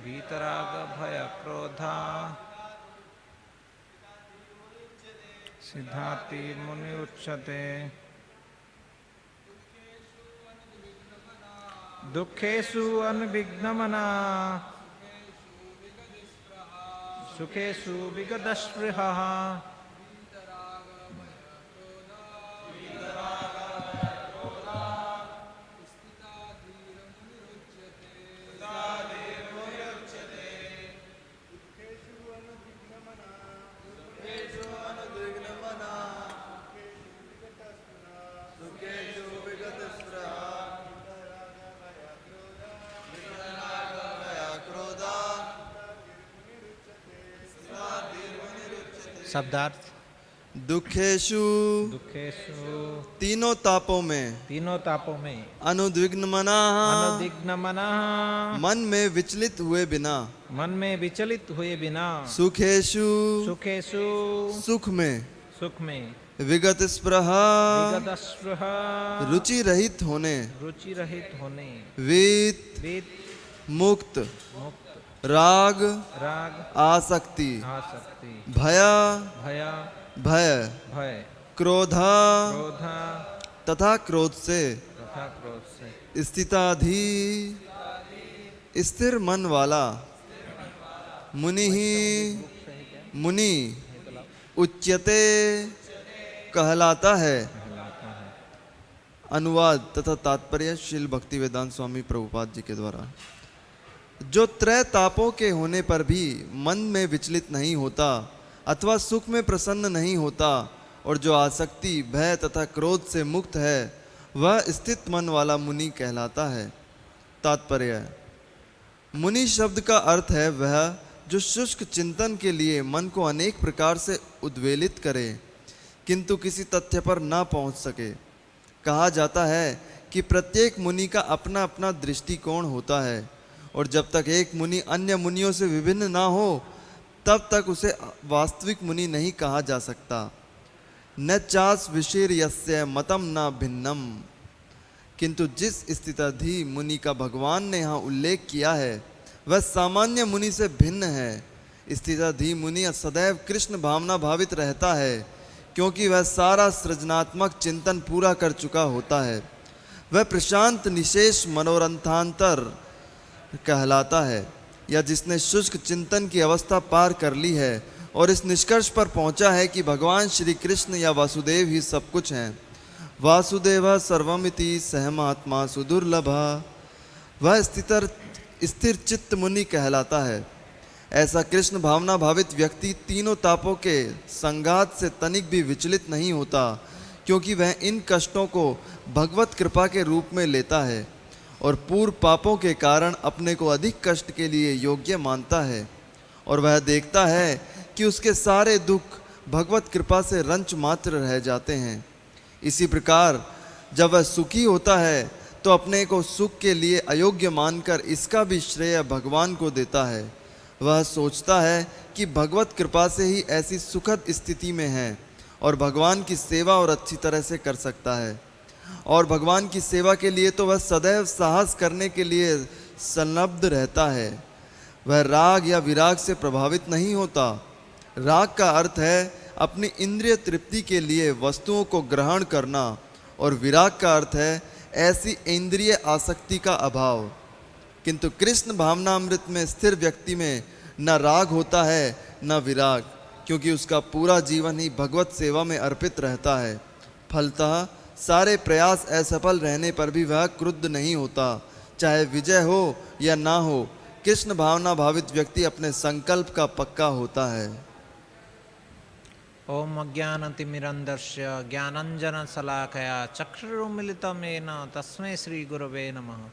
वीतराग भय क्रोधा सिद्धार्थी मुनि उच्यते दुखेषु अनभिघ्नमना सुखेषु विगतस्पृहः शब्दार्थ दुखेषु दुखेषु तीनों तापों में अनुद्विग्न मना मन में विचलित हुए बिना सुखेषु सुख में विगत स्पृह रुचि रहित होने वीत मुक्त राग आसक्ति भय क्रोध तथा क्रोध से स्थिताधि स्थिर मन वाला मुनि उच्यते कहलाता है। अनुवाद तथा तात्पर्य श्रील भक्ति वेदांत स्वामी प्रभुपाद जी के द्वारा। जो त्रय तापों के होने पर भी मन में विचलित नहीं होता अथवा सुख में प्रसन्न नहीं होता और जो आसक्ति भय तथा क्रोध से मुक्त है वह स्थित मन वाला मुनि कहलाता है। तात्पर्य मुनि शब्द का अर्थ है वह जो शुष्क चिंतन के लिए मन को अनेक प्रकार से उद्वेलित करे किंतु किसी तथ्य पर ना पहुंच सके। कहा जाता है कि प्रत्येक मुनि का अपना अपना दृष्टिकोण होता है और जब तक एक मुनि अन्य मुनियों से विभिन्न ना हो तब तक उसे वास्तविक मुनि नहीं कहा जा सकता। न चास विशीर यस्य मतम न भिन्नम, किंतु जिस स्थिताधि मुनि का भगवान ने यहाँ उल्लेख किया है वह सामान्य मुनि से भिन्न है। स्थिताधि मुनि सदैव कृष्ण भावना भावित रहता है क्योंकि वह सारा सृजनात्मक चिंतन पूरा कर चुका होता है। वह प्रशांत निशेष मनोरंथांतर कहलाता है या जिसने शुष्क चिंतन की अवस्था पार कर ली है और इस निष्कर्ष पर पहुंचा है कि भगवान श्री कृष्ण या वासुदेव ही सब कुछ हैं। वासुदेव सर्वमिति सहमात्मा सुदुर्लभा, वह स्थिर चित्त मुनि कहलाता है। ऐसा कृष्ण भावना भावित व्यक्ति तीनों तापों के संघात से तनिक भी विचलित नहीं होता क्योंकि वह इन कष्टों को भगवत कृपा के रूप में लेता है और पूर्व पापों के कारण अपने को अधिक कष्ट के लिए योग्य मानता है और वह देखता है कि उसके सारे दुख भगवत कृपा से रंच मात्र रह जाते हैं। इसी प्रकार जब वह सुखी होता है तो अपने को सुख के लिए अयोग्य मानकर इसका भी श्रेय भगवान को देता है। वह सोचता है कि भगवत कृपा से ही ऐसी सुखद स्थिति में है और भगवान की सेवा और अच्छी तरह से कर सकता है और भगवान की सेवा के लिए तो वह सदैव साहस करने के लिए संलग्न रहता है। वह राग या विराग से प्रभावित नहीं होता। राग का अर्थ है अपनी इंद्रिय तृप्ति के लिए वस्तुओं को ग्रहण करना और विराग का अर्थ है ऐसी इंद्रिय आसक्ति का अभाव। किंतु कृष्ण भावनामृत में स्थिर व्यक्ति में न राग होता है न विराग, क्योंकि उसका पूरा जीवन ही भगवत सेवा में अर्पित रहता है। फलतः सारे प्रयास असफल रहने पर भी वह क्रुद्ध नहीं होता, चाहे विजय हो या ना हो। कृष्ण भावना भावित व्यक्ति अपने संकल्प का पक्का होता है। ओम अज्ञानतिमिरन्धस्य ज्ञानञ्जनशलाकया चक्षुरुन्मीलितं येन तस्मै श्रीगुरवे नमः।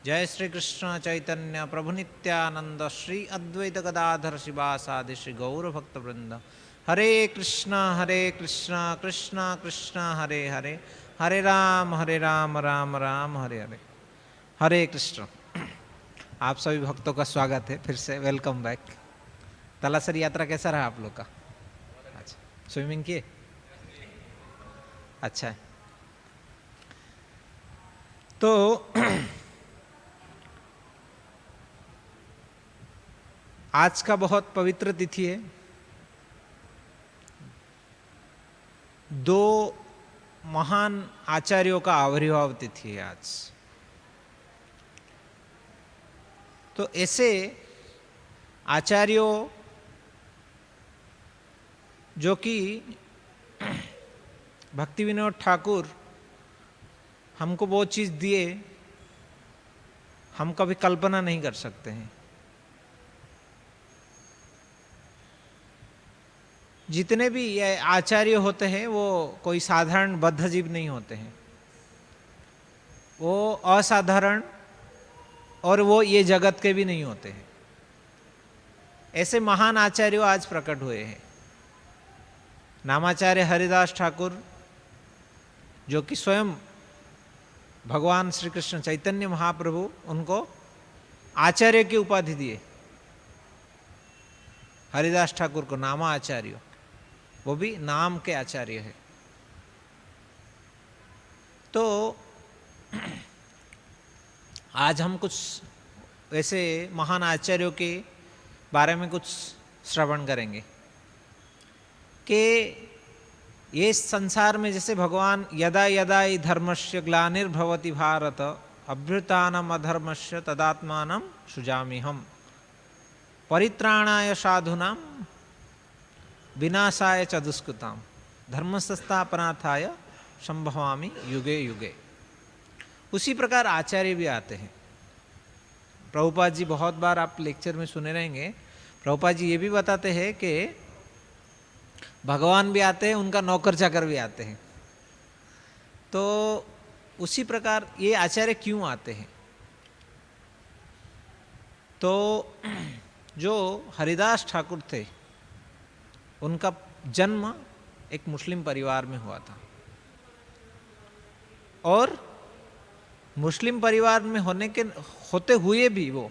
जय श्री कृष्ण चैतन्य प्रभु नित्यानंद श्री अद्वैत गदाधर शिवासादि श्री गौर भक्तवृंद। हरे कृष्ण कृष्ण कृष्ण हरे हरे, हरे राम राम राम हरे हरे। हरे कृष्ण। आप सभी भक्तों का स्वागत है, फिर से वेलकम बैक। तलासरी यात्रा कैसा रहा आप लोग का? अच्छा, स्विमिंग किए? अच्छा है। तो आज का बहुत पवित्र तिथि है। 2 महान आचार्यों का आविर्भाव तिथि है आज। तो ऐसे आचार्यों जो कि भक्ति विनोद ठाकुर हमको वो चीज़ दिए, हम कभी कल्पना नहीं कर सकते हैं। जितने भी ये आचार्य होते हैं वो कोई साधारण बद्ध जीव नहीं होते हैं, वो असाधारण और वो ये जगत के भी नहीं होते हैं। ऐसे महान आचार्य आज प्रकट हुए हैं। नामाचार्य हरिदास ठाकुर जो कि स्वयं भगवान श्री कृष्ण चैतन्य महाप्रभु उनको आचार्य की उपाधि दिए। हरिदास ठाकुर को नामा आचार्य, वो भी नाम के आचार्य है। तो आज हम कुछ ऐसे महान आचार्यों के बारे में कुछ श्रवण करेंगे कि ये संसार में जैसे भगवान यदा यदा हि धर्मस्य ग्लानिर्भवति भारत अभ्युत्थानम् अधर्मस्य तदात्मानं सृजाम्यहम् परित्राणाय साधूनां विनाशाय च दुष्कृतां धर्मसंस्थापनार्थाय संभवामि युगे युगे। उसी प्रकार आचार्य भी आते हैं। प्रभुपाद जी बहुत बार आप लेक्चर में सुने रहेंगे, प्रभुपाद जी ये भी बताते हैं कि भगवान भी आते हैं, उनका नौकर चाकर भी आते हैं। तो उसी प्रकार ये आचार्य क्यों आते हैं? तो जो हरिदास ठाकुर थे उनका जन्म एक मुस्लिम परिवार में हुआ था, और मुस्लिम परिवार में होते हुए भी वो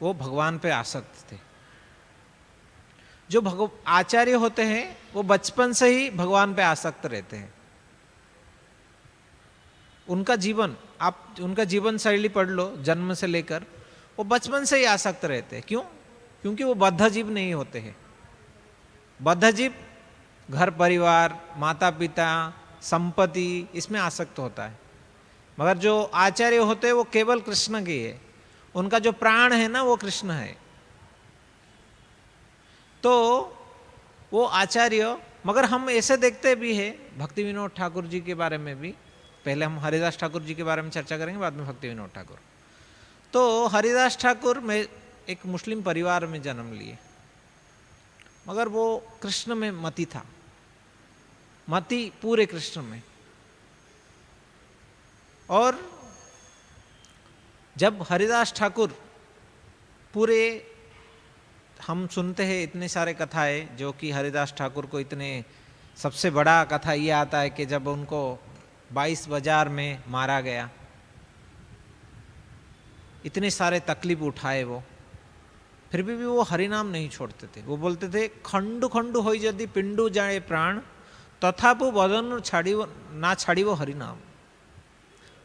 भगवान पे आसक्त थे। जो आचार्य होते हैं वो बचपन से ही भगवान पे आसक्त रहते हैं। उनका जीवन, आप उनका जीवन शैली पढ़ लो, जन्म से लेकर वो बचपन से ही आसक्त रहते हैं। क्यों? क्योंकि वो बद्ध जीव नहीं होते हैं। बद्ध जीव घर परिवार, माता पिता, संपत्ति, इसमें आसक्त होता है। मगर जो आचार्य होते हैं वो केवल कृष्ण के है, उनका जो प्राण है ना वो कृष्ण है। तो वो आचार्य, मगर हम ऐसे देखते भी है भक्ति विनोद ठाकुर जी के बारे में भी, पहले हम हरिदास ठाकुर जी के बारे में चर्चा करेंगे, बाद में भक्ति विनोद ठाकुर। तो हरिदास ठाकुर में एक मुस्लिम परिवार में जन्म लिए, मगर वो कृष्ण में मति था, मति पूरे कृष्ण में। और जब हरिदास ठाकुर पूरे, हम सुनते हैं इतने सारे कथाएं जो कि हरिदास ठाकुर को इतने, सबसे बड़ा कथा ये आता है कि जब उनको 22 बाजार में मारा गया, इतने सारे तकलीफ उठाए वो, फिर भी वो हरिनाम नहीं छोड़ते थे। वो बोलते थे खंडु खंडु होई यदि पिंडु जाए प्राण तथापि बदन छाड़ी ना छाड़ी वो हरिनाम।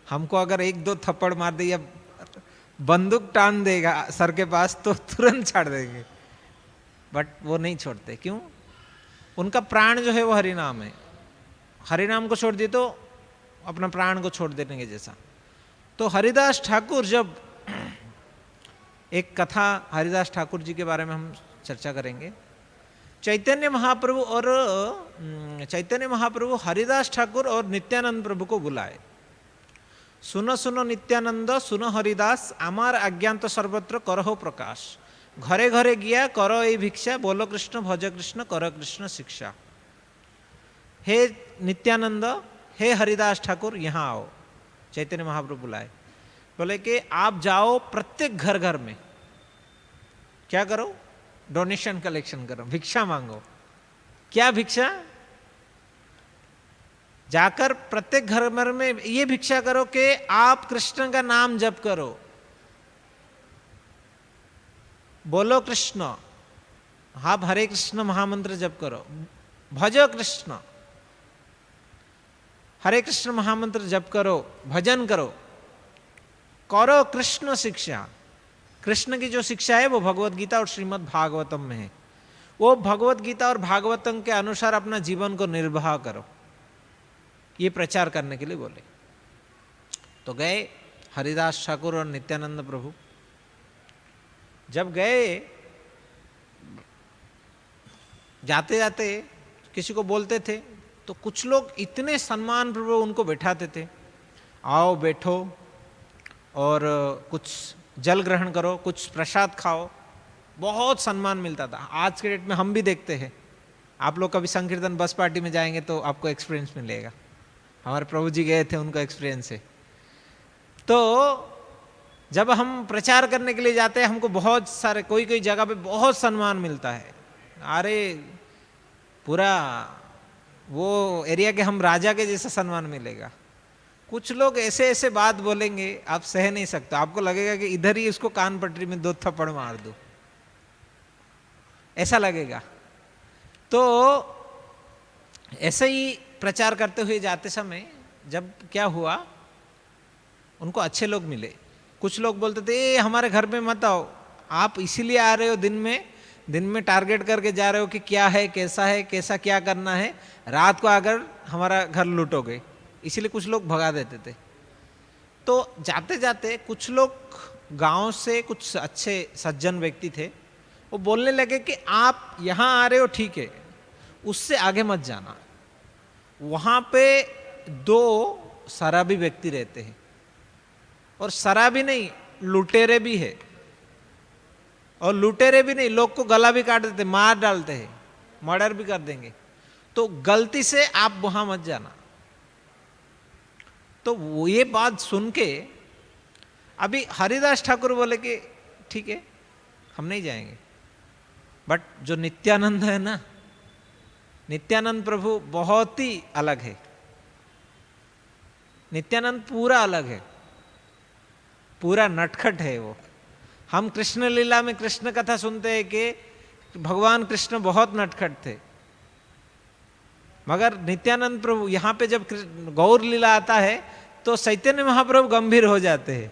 हमको अगर 1-2 थप्पड़ मार दे या बंदूक टान देगा सर के पास तो तुरंत छाड़ देंगे, बट वो नहीं छोड़ते। क्यों? उनका प्राण जो है वो हरिनाम है। हरिनाम को छोड़ दिए तो अपना प्राण को छोड़ देने के जैसा। तो हरिदास ठाकुर, जब एक कथा हरिदास ठाकुर जी के बारे में हम चर्चा करेंगे। चैतन्य महाप्रभु हरिदास ठाकुर और नित्यानंद प्रभु को बुलाए। सुनो सुनो नित्यानंद, सुनो हरिदास, आमार अज्ञात सर्वत्र करहो प्रकाश। घरे घरे गिया करो ए भिक्षा, बोलो कृष्ण भज कृष्ण कर कृष्ण शिक्षा। हे नित्यानंद, हे हरिदास ठाकुर, यहाँ आओ। चैतन्य महाप्रभु बुलाए, बोले कि आप जाओ प्रत्येक घर घर में, क्या करो? डोनेशन कलेक्शन करो, भिक्षा मांगो। क्या भिक्षा? जाकर प्रत्येक घर घर में ये भिक्षा करो कि आप कृष्ण का नाम जप करो, बोलो कृष्ण, आप हरे कृष्ण महामंत्र जप करो, भजो कृष्ण, हरे कृष्ण महामंत्र जप करो, भजन करो, करो कृष्ण शिक्षा। कृष्ण की जो शिक्षा है वो भगवत गीता और श्रीमद् भागवतम में है। वो भगवत गीता और भागवतम के अनुसार अपना जीवन को निर्वाह करो, ये प्रचार करने के लिए बोले। तो गए हरिदास ठाकुर और नित्यानंद प्रभु। जब गए, जाते जाते किसी को बोलते थे तो कुछ लोग इतने सम्मान पूर्वक उनको बैठाते थे, आओ बैठो और कुछ जल ग्रहण करो, कुछ प्रसाद खाओ, बहुत सम्मान मिलता था। आज के डेट में हम भी देखते हैं, आप लोग कभी संकीर्तन बस पार्टी में जाएंगे तो आपको एक्सपीरियंस मिलेगा, हमारे प्रभु जी गए थे, उनका एक्सपीरियंस है। तो जब हम प्रचार करने के लिए जाते हैं हमको बहुत सारे, कोई कोई जगह पे बहुत सम्मान मिलता है, अरे पूरा वो एरिया के हम राजा के जैसा सम्मान मिलेगा। कुछ लोग ऐसे ऐसे बात बोलेंगे आप सह नहीं सकते, आपको लगेगा कि इधर ही उसको कान पटरी में 2 थप्पड़ मार दूं, ऐसा लगेगा। तो ऐसे ही प्रचार करते हुए जाते समय जब क्या हुआ, उनको अच्छे लोग मिले। कुछ लोग बोलते थे ए हमारे घर में मत आओ, आप इसीलिए आ रहे हो, दिन में टारगेट करके जा रहे हो कि क्या है, कैसा क्या करना है, रात को आकर हमारा घर लूटोगे, इसीलिए कुछ लोग भगा देते थे। तो जाते जाते कुछ लोग गांव से, कुछ अच्छे सज्जन व्यक्ति थे, वो बोलने लगे कि आप यहाँ आ रहे हो ठीक है, उससे आगे मत जाना, वहाँ पे 2 शराबी व्यक्ति रहते हैं, और शराबी नहीं लुटेरे भी है, और लुटेरे भी नहीं लोग को गला भी काट देते, मार डालते हैं, मर्डर भी कर देंगे, तो गलती से आप वहां मत जाना। तो वो ये बात सुन के अभी हरिदास ठाकुर बोले कि ठीक है हम नहीं जाएंगे, बट जो नित्यानंद है ना, नित्यानंद प्रभु बहुत ही अलग है, नित्यानंद पूरा अलग है, पूरा नटखट है वो। हम कृष्ण लीला में कृष्ण कथा सुनते हैं कि भगवान कृष्ण बहुत नटखट थे, मगर नित्यानंद प्रभु यहाँ पे जब गौर लीला आता है तो चैतन्य महाप्रभु गंभीर हो जाते हैं।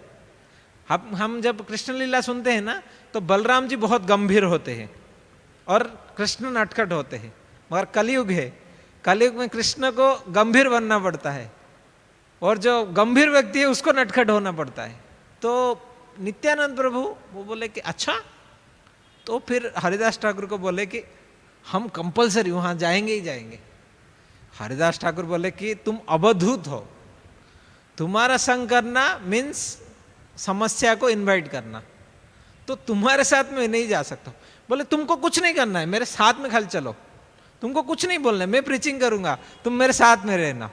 हम जब कृष्ण लीला सुनते हैं ना तो बलराम जी बहुत गंभीर होते हैं और कृष्ण नटखट होते हैं, मगर कलयुग है, कलयुग में कृष्ण को गंभीर बनना पड़ता है और जो गंभीर व्यक्ति है उसको नटखट होना पड़ता है। तो नित्यानंद प्रभु वो बोले कि अच्छा, तो फिर हरिदास ठाकुर को बोले कि हम कंपलसरी वहाँ जाएंगे ही जाएंगे। हरिदास ठाकुर बोले कि तुम अवधूत हो, तुम्हारा संग करना मीन्स समस्या को इनवाइट करना, तो तुम्हारे साथ में नहीं जा सकता। बोले तुमको कुछ नहीं करना है, मेरे साथ में खाली चलो, तुमको कुछ नहीं बोलना है, मैं प्रीचिंग करूंगा, तुम मेरे साथ में रहना,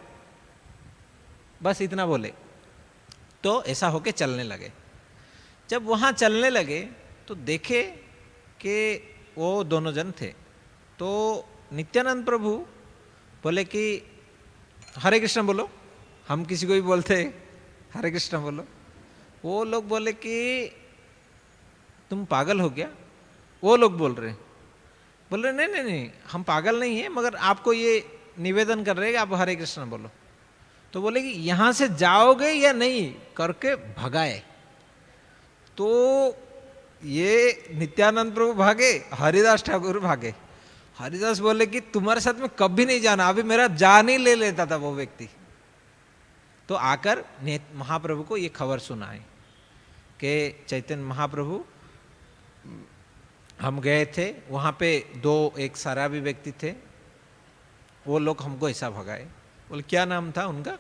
बस इतना बोले। तो ऐसा होके चलने लगे। जब वहाँ चलने लगे तो देखे कि वो दोनों जन थे, तो नित्यानंद प्रभु बोले कि हरे कृष्ण बोलो, हम किसी को भी बोलते हरे कृष्ण बोलो। वो लोग बोले कि तुम पागल हो गया, वो लोग बोल रहे, बोल रहे नहीं हम पागल नहीं है, मगर आपको ये निवेदन कर रहे हैं कि आप हरे कृष्ण बोलो। तो बोले कि यहाँ से जाओगे या नहीं करके भगाए। तो ये नित्यानंद प्रभु भागे, हरिदास ठाकुर भागे। हरिदास बोले कि तुम्हारे साथ में कभी नहीं जाना, अभी मेरा जान ही ले लेता था वो व्यक्ति। तो आकर महाप्रभु को ये खबर सुनाए कि चैतन्य महाप्रभु हम गए थे, वहाँ पे 2 एक शराबी व्यक्ति थे, वो लोग हमको ऐसा भगाए। बोले क्या नाम था उनका?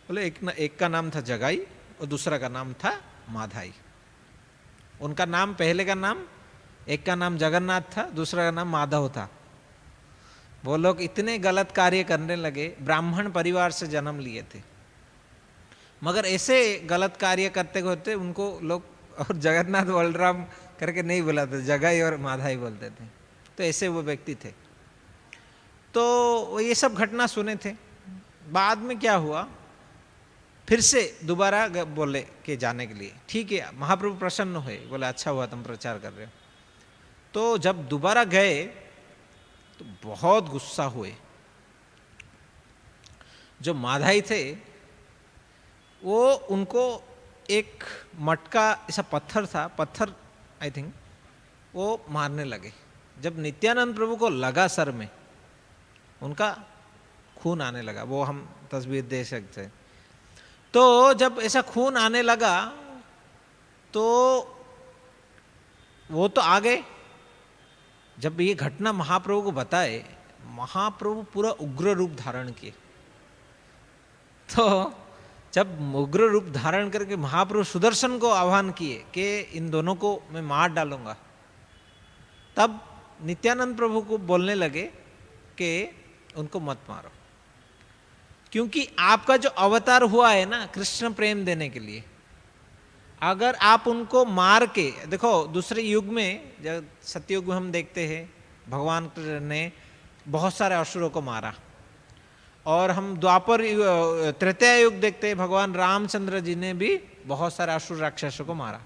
बोले एक का नाम था जगाई और दूसरा का नाम था माधाई। उनका नाम, पहले का नाम, एक का नाम जगन्नाथ था, दूसरा का नाम माधव था। वो लोग इतने गलत कार्य करने लगे, ब्राह्मण परिवार से जन्म लिए थे, मगर ऐसे गलत कार्य करते होते उनको लोग और जगन्नाथ बलराम करके नहीं बुलाते, जगाई और माधाई बोलते थे। तो ऐसे वो व्यक्ति थे। तो ये सब घटना सुने थे। बाद में क्या हुआ, फिर से दोबारा बोले कि जाने के लिए, ठीक है महाप्रभु प्रसन्न हुए, बोले अच्छा हुआ तुम प्रचार कर रहे हो। तो जब दोबारा गए तो बहुत गुस्सा हुए। जो माधाई थे वो उनको एक मटका, ऐसा पत्थर था, पत्थर आई थिंक, वो मारने लगे। जब नित्यानंद प्रभु को लगा सर में, उनका खून आने लगा, वो हम तस्वीर देख सकते हैं। तो जब ऐसा खून आने लगा तो वो तो आ गए। जब ये घटना महाप्रभु को बताए, महाप्रभु पूरा उग्र रूप धारण किए। तो जब उग्र रूप धारण करके महाप्रभु सुदर्शन को आह्वान किए कि इन दोनों को मैं मार डालूंगा, तब नित्यानंद प्रभु को बोलने लगे कि उनको मत मारो, क्योंकि आपका जो अवतार हुआ है ना कृष्ण प्रेम देने के लिए, अगर आप उनको मार के देखो, दूसरे युग में जब सतयुग में हम देखते हैं भगवान ने बहुत सारे असुरों को मारा, और हम द्वापर तृतीय युग देखते हैं भगवान रामचंद्र जी ने भी बहुत सारे असुर राक्षसों को मारा।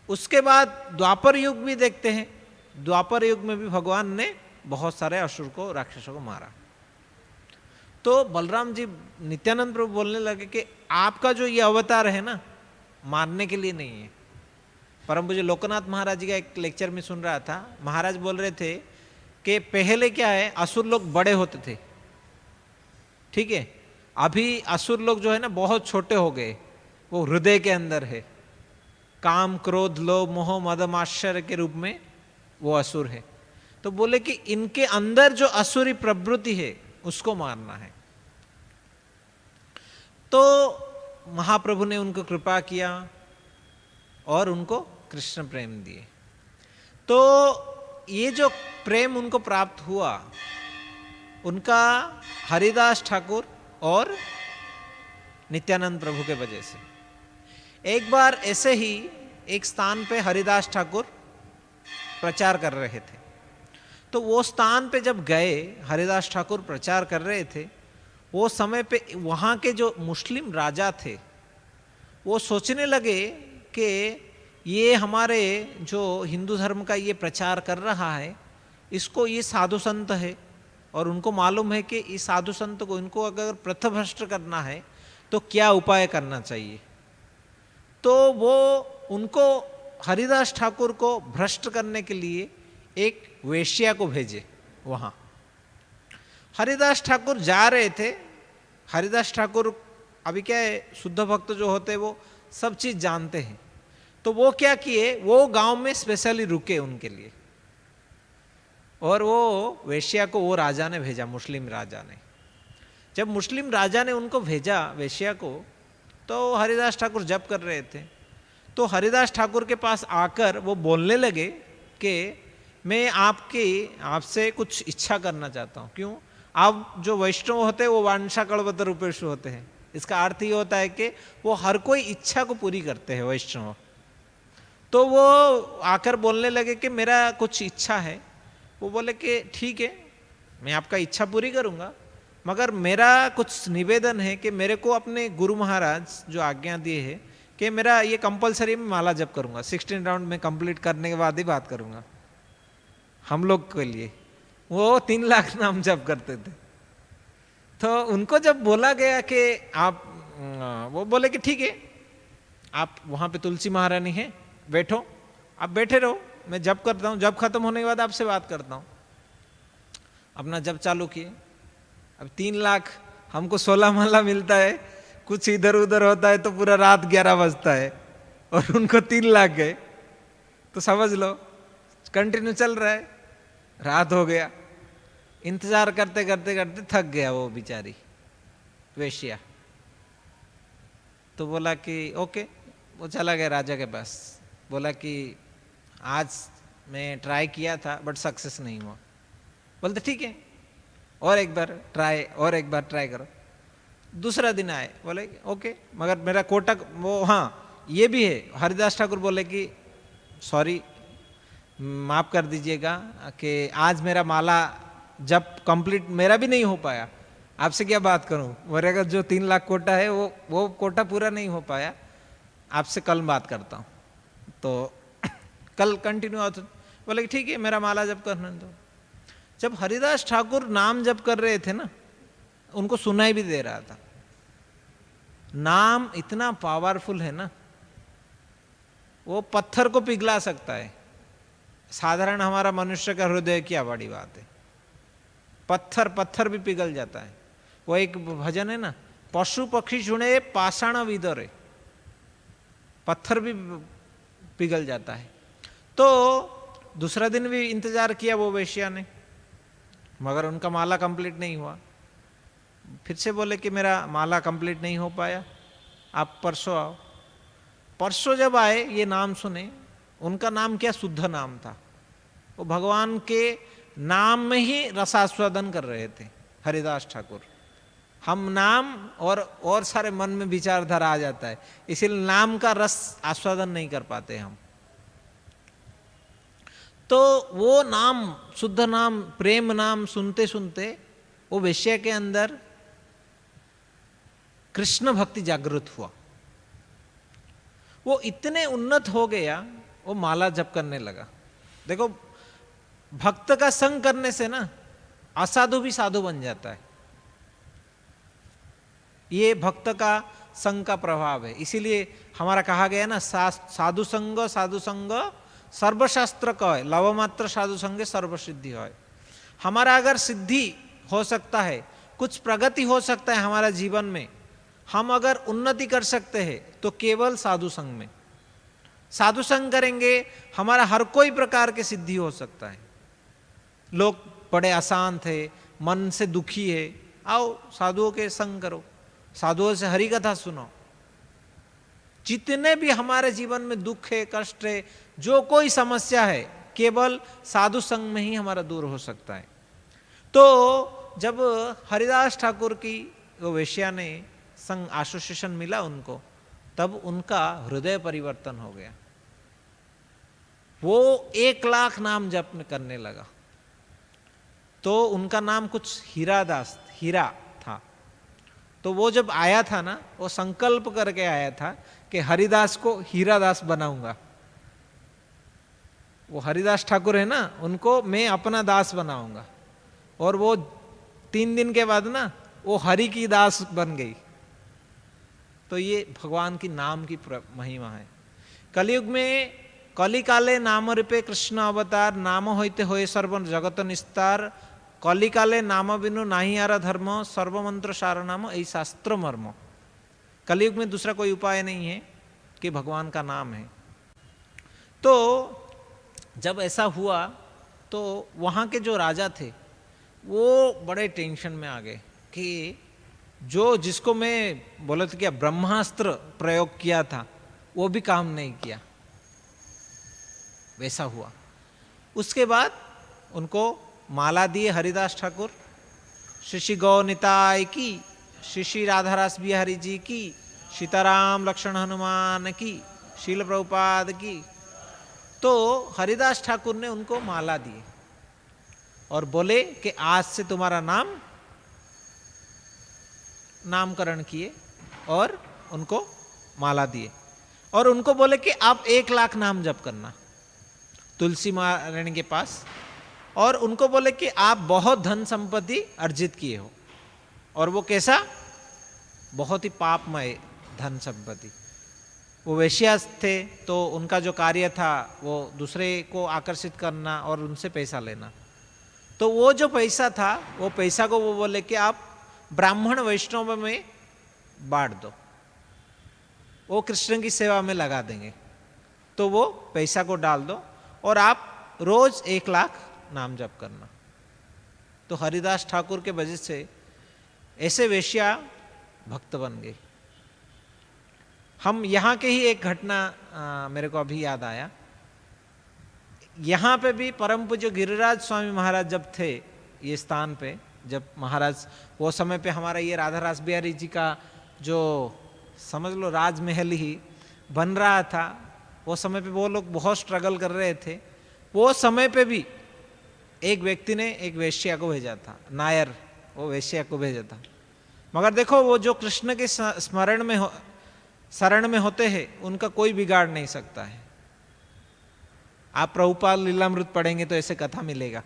उसके बाद द्वापर युग भी देखते हैं, द्वापर युग में भी भगवान ने बहुत सारे असुर को राक्षसों को मारा। तो बलराम जी नित्यानंद प्रभु बोलने लगे कि आपका जो ये अवतार है ना, मारने के लिए नहीं है। परम पूज्य लोकनाथ महाराज जी का एक लेक्चर में सुन रहा था, महाराज बोल रहे थे कि पहले क्या है, असुर लोग बड़े होते थे, ठीक है, अभी असुर लोग जो है ना बहुत छोटे हो गए, वो हृदय के अंदर है, काम क्रोध लोभ मोह मद माश्चर्य के रूप में वो असुर है। तो बोले कि इनके अंदर जो असुरी प्रवृत्ति है उसको मारना है। तो महाप्रभु ने उनको कृपा किया और उनको कृष्ण प्रेम दिए। तो ये जो प्रेम उनको प्राप्त हुआ, उनका हरिदास ठाकुर और नित्यानंद प्रभु के वजह से। एक बार ऐसे ही एक स्थान पे हरिदास ठाकुर प्रचार कर रहे थे, तो वो स्थान पे जब गए, हरिदास ठाकुर प्रचार कर रहे थे, वो समय पे वहाँ के जो मुस्लिम राजा थे वो सोचने लगे कि ये हमारे जो हिंदू धर्म का ये प्रचार कर रहा है, इसको ये साधु संत है, और उनको मालूम है कि इस साधु संत को, इनको अगर पथभ्रष्ट करना है तो क्या उपाय करना चाहिए। तो वो उनको हरिदास ठाकुर को भ्रष्ट करने के लिए एक वेश्या को भेजे वहाँ। हरिदास ठाकुर जा रहे थे। हरिदास ठाकुर अभी क्या है, शुद्ध भक्त जो होते हैं वो सब चीज़ जानते हैं। तो वो क्या किए, वो गांव में स्पेशली रुके उनके लिए, और वो वेश्या को वो राजा ने भेजा, मुस्लिम राजा ने। जब मुस्लिम राजा ने उनको भेजा वेश्या को, तो हरिदास ठाकुर जप कर रहे थे। तो हरिदास ठाकुर के पास आकर वो बोलने लगे कि मैं आपसे कुछ इच्छा करना चाहता हूँ। क्यों? आप जो वैष्णव होते हैं वो वांछा कल्पतरु रूपेषु होते हैं। इसका अर्थ ये होता है कि वो हर कोई इच्छा को पूरी करते हैं वैष्णव। तो वो आकर बोलने लगे कि मेरा कुछ इच्छा है। वो बोले कि ठीक है, मैं आपका इच्छा पूरी करूँगा, मगर मेरा कुछ निवेदन है कि मेरे को अपने गुरु महाराज जो आज्ञा दिए है कि मेरा ये कंपलसरी में माला जप करूँगा, 16 राउंड में कंप्लीट करने के बाद ही बात करूँगा हम लोग के लिए। वो 3 लाख नाम जप करते थे। तो उनको जब बोला गया कि आप, वो बोले कि ठीक है, आप वहाँ पे तुलसी महारानी हैं, बैठो, आप बैठे रहो, मैं जप करता हूँ, जप खत्म होने के बाद आपसे बात करता हूँ। अपना जप चालू किए। अब 3 लाख, हमको 16 माला मिलता है, कुछ इधर उधर होता है तो पूरा रात 11 बजता है, और उनको 3 लाख गए, तो समझ लो कंटिन्यू चल रहा है। रात हो गया, इंतजार करते करते करते थक गया वो बेचारी वेश्या। तो बोला कि ओके, वो चला गया राजा के पास। बोला कि आज मैं ट्राई किया था बट सक्सेस नहीं हुआ। बोलते ठीक है, और एक बार ट्राई करो। दूसरा दिन आए, बोले ओके, मगर मेरा कोटा वो, हाँ ये भी है। हरिदास ठाकुर बोले कि सॉरी, माफ़ कर दीजिएगा कि आज मेरा माला जब कंप्लीट मेरा भी नहीं हो पाया, आपसे क्या बात करूं, मेरे का जो 3 लाख कोटा है वो कोटा पूरा नहीं हो पाया, आपसे कल बात करता हूं। तो कल कंटिन्यू आता। बोले कि ठीक है, मेरा माला जप करने दो। जब हरिदास ठाकुर नाम जप कर रहे थे ना, उनको सुनाई भी दे रहा था। नाम इतना पावरफुल है ना, वो पत्थर को पिघला सकता है। साधारण हमारा मनुष्य का हृदय क्या बड़ी बात है, पत्थर भी पिघल जाता है। वो एक भजन है ना, पशु पक्षी छुणे पाषाण विदरे, पत्थर भी पिघल जाता है। तो दूसरा दिन भी इंतजार किया वो वेश्या ने, मगर उनका माला कंप्लीट नहीं हुआ। फिर से बोले कि मेरा माला कंप्लीट नहीं हो पाया, आप परसों आओ। परसों जब आए, ये नाम सुने, उनका नाम क्या शुद्ध नाम था। वो भगवान के नाम में ही रसास्वादन कर रहे थे हरिदास ठाकुर। हम नाम और सारे मन में विचारधारा आ जाता है, इसीलिए नाम का रस आस्वादन नहीं कर पाते हम। तो वो नाम, शुद्ध नाम, प्रेम नाम सुनते सुनते वो वेश्या के अंदर कृष्ण भक्ति जागृत हुआ। वो इतने उन्नत हो गया, वो माला जप करने लगा। देखो, भक्त का संग करने से ना असाधु भी साधु बन जाता है। ये भक्त का संग का प्रभाव है। इसीलिए हमारा कहा गया ना, साधु संग सर्वशास्त्र का है, लव मात्र साधु संगे सर्वसिद्धि है। हमारा अगर सिद्धि हो सकता है, कुछ प्रगति हो सकता है हमारा जीवन में, हम अगर उन्नति कर सकते हैं तो केवल साधु संग में। साधु संग करेंगे, हमारा हर कोई प्रकार के सिद्धि हो सकता है। लोग बड़े अशांत है, मन से दुखी है, आओ साधुओं के संग करो, साधुओं से हरि कथा सुनो। जितने भी हमारे जीवन में दुख है, कष्ट है, जो कोई समस्या है, केवल साधु संग में ही हमारा दूर हो सकता है। तो जब हरिदास ठाकुर की वो वेश्या ने संग एसोसिएशन मिला उनको, तब उनका हृदय परिवर्तन हो गया। वो 1 लाख नाम जप करने लगा। तो उनका नाम कुछ हीरा था। तो वो जब आया था ना, वो संकल्प करके आया था कि हरिदास को हीरादास बनाऊंगा। वो हरिदास ठाकुर है ना, उनको मैं अपना दास बनाऊंगा। और वो 3 दिन के बाद ना वो हरि की दास बन गई। तो ये भगवान की नाम की महिमा है। कलयुग में कली काले नाम रूपे कृष्ण अवतार, नाम होते होए सर्व जगत निस्तार, कली काले नाम बिनु नाही आरा धर्म, सर्व मंत्र सार नाम यही शास्त्र मर्म। कलयुग में दूसरा कोई उपाय नहीं है कि भगवान का नाम है। तो जब ऐसा हुआ तो वहाँ के जो राजा थे वो बड़े टेंशन में आ गए कि जिसको मैं बोला था क्या ब्रह्मास्त्र प्रयोग किया था, वो भी काम नहीं किया। वैसा हुआ। उसके बाद उनको माला दिए हरिदास ठाकुर। श्री श्री गौ निताय की, श्री श्री राधारास बिहारी जी की, सीताराम लक्ष्मण हनुमान की, शील प्रभुपाद की। तो हरिदास ठाकुर ने उनको माला दी और बोले कि आज से तुम्हारा नामकरण किए, और उनको माला दिए। और उनको बोले कि आप 1 लाख नाम जप करना तुलसी महारानी के पास। और उनको बोले कि आप बहुत धन संपत्ति अर्जित किए हो। और वो कैसा, बहुत ही पापमय धन संपत्ति। वो वेश्या थे, तो उनका जो कार्य था वो दूसरे को आकर्षित करना और उनसे पैसा लेना। तो वो जो पैसा था, वो पैसा को वो बोले कि आप ब्राह्मण वैष्णव में बांट दो, वो कृष्ण की सेवा में लगा देंगे। तो वो पैसा को डाल दो और आप रोज 1 लाख नाम जप करना। तो हरिदास ठाकुर के वजह से ऐसे वेश्या भक्त बन गई। हम यहाँ के ही एक घटना मेरे को अभी याद आया। यहाँ पे भी परम पूज्य गिरिराज स्वामी महाराज जब थे ये स्थान पे, जब महाराज वो समय पे हमारा ये राधा रास बिहारी जी का जो समझ लो राजमहल ही बन रहा था, वो समय पे वो लोग बहुत स्ट्रगल कर रहे थे। वो समय पे भी एक व्यक्ति ने एक वेश्या को भेजा था, नायर, वो वेश्या को भेजा था। मगर देखो, वो जो कृष्ण के शरण में होते हैं उनका कोई बिगाड़ नहीं सकता है। आप प्रभुपाद लीलामृत पढ़ेंगे तो ऐसे कथा मिलेगा।